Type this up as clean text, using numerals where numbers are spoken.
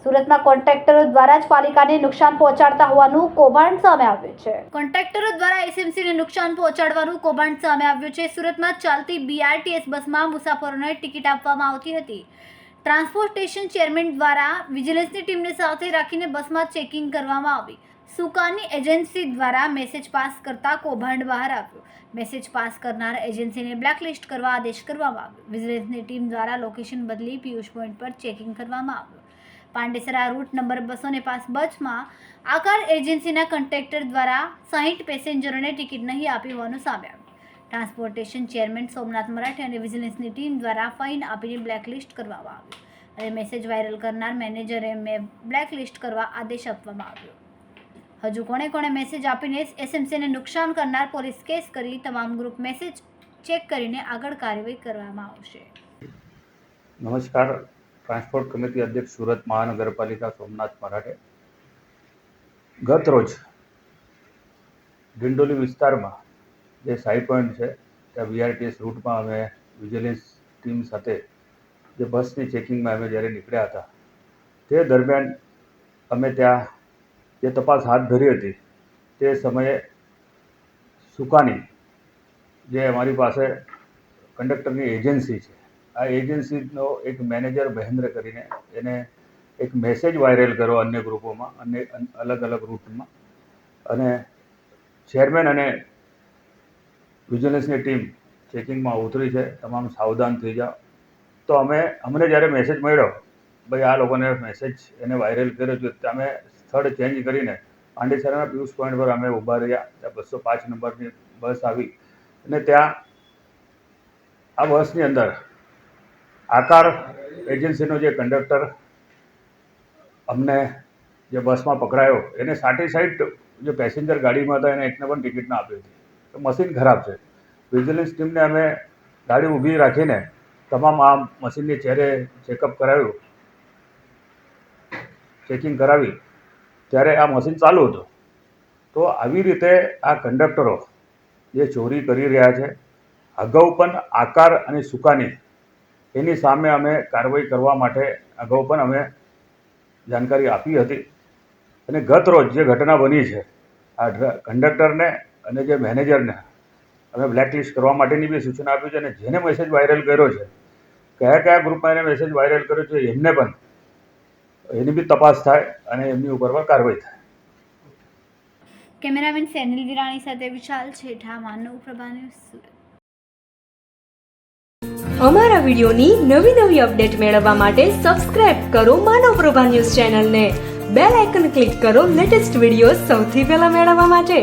સુરતમાં કોન્ટ્રાક્ટરો દ્વારા જ પાલિકાને નુકસાન પહોંચાડતા હોવાનું કૌભાંડ સામે આવ્યું છે. કોન્ટ્રાક્ટરો દ્વારા એસએમસીને નુકસાન પહોંચાડવાનું કૌભાંડ સામે આવ્યું છે. સુરતમાં ચાલતી બીઆરટીએસ બસમાં મુસાફરોને ટિકિટ આપવામાં આવતી હતી. ટ્રાન્સપોર્ટેશન ચેરમેન દ્વારા વિજિલન્સની ટીમને સાથે રાખીને બસમાં ચેકિંગ કરવામાં આવી. સુકાની એજન્સી દ્વારા મેસેજ પાસ કરતા કૌભાંડ બહાર આવ્યું. મેસેજ પાસ કરનાર એજન્સીને બ્લેકલિસ્ટ કરવા આદેશ કરવામાં આવ્યો. વિજિલન્સની ટીમ દ્વારા લોકેશન બદલી પિયુષ પોઈન્ટ પર ચેકિંગ કરવામાં આવ્યું. પાંડેસરા રૂટ નંબર 205 બસમાં આકાર એજન્સીના કોન્ટ્રાક્ટર દ્વારા 60 પેસેન્જરોને ટિકિટ નહીં આપી હોવાનું સામે આવ્યું. ટ્રાન્સપોર્ટેશન ચેરમેન સોમનાથ મરાઠે અને વિજિલન્સની ટીમ દ્વારા ફાઇન આપીને બ્લેકલિસ્ટ કરવામાં આવ્યું અને મેસેજ વાયરલ કરનાર મેનેજરે બ્લેકલિસ્ટ કરવા આદેશ આપવામાં આવ્યો. હજુ કોણે કોણે મેસેજ આપીને એસએમસીને નુકસાન કરનાર પોલીસ કેસ કરી તમામ ગ્રુપ મેસેજ ચેક કરીને આગળ કાર્યવાહી કરવામાં આવશે. નમસ્કાર. ટ્રાન્સપોર્ટ કમિટી અધ્યક્ષ સુરત મહાનગરપાલિકા સોમનાથ મરાઠે. ગત રોજ ડિંડોલી વિસ્તારમાં જે સાઈ પોઈન્ટ છે ત્યાં બીઆરટીએસ રૂટમાં અમે વિજિલન્સ ટીમ સાથે જે બસની ચેકિંગમાં અમે જ્યારે નીકળ્યા હતા તે દરમિયાન અમે ત્યાં જે તપાસ હાથ ધરી હતી તે સમયે સુકાની જે અમારી પાસે કંડક્ટરની એજન્સી છે, આ એજન્સીનો એક મેનેજર મહેન્દ્ર કરીને એને એક મેસેજ વાયરલ કર્યો અન્ય ગ્રુપોમાં અને અલગ અલગ રૂટમાં, અને ચેરમેન અને વિજિલન્સની ટીમ ચેકિંગમાં ઉતરી છે. તમામ સાવધાન થઈ જાઓ. તો અમને જ્યારે મેસેજ મળ્યો ભાઈ આ લોકોને મેસેજ એને વાયરલ કર્યો છે, તો અમે સ્થળ ચેન્જ કરીને પાંડેસરાના પિયુષ પોઈન્ટ પર અમે ઊભા રહ્યા. ત્યાં 205 નંબરની બસ આવી અને ત્યાં આ બસની અંદર આકાર એજન્સીનો જે કંડક્ટર અમને જે બસમાં પકડાયો એને 60 જે પેસેન્જર ગાડીમાં હતા એને એકને પણ ટિકિટ ના આપી હતી. તો મશીન ખરાબ છે. વિજિલન્સ ટીમને અમે ગાડી ઊભી રાખીને તમામ આ મશીનની ચહેરે ચેકઅપ કરાવ્યું, ચેકિંગ કરાવી ત્યારે આ મશીન ચાલુ હતું. તો આવી રીતે આ કંડક્ટરો જે ચોરી કરી રહ્યા છે, અગાઉ પણ આકાર અને સુકાની એની સામે અમે કાર્યવાહી કરવા માટે અગાઉ પણ અમે જાણકારી આપી હતી. અને ગત રોજ જે ઘટના બની છે આ કંડક્ટરને અને જે મેનેજરને અમે બ્લેકલિસ્ટ કરવા માટેની બી સૂચના આપી છે. અને જેને મેસેજ વાયરલ કર્યો છે, કયા કયા ગ્રુપમાં એને મેસેજ વાયરલ કર્યો છે, એમને પણ એની બી તપાસ થાય અને એમની ઉપર પણ કાર્યવાહી થાય. કેમેરામેન સેનિલ વિરાણી સાથે વિશાલ છેઠા, માનવ પ્રભા ન્યૂઝ, સુરત. અમારા વિડિયોની નવી અપડેટ મેળવવા માટે સબસ્ક્રાઇબ કરો માનવ પ્રભા ન્યૂઝ ચેનલને. બેલ આઇકન ક્લિક કરો લેટેસ્ટ વિડિયો સૌથી પહેલા મેળવવા માટે.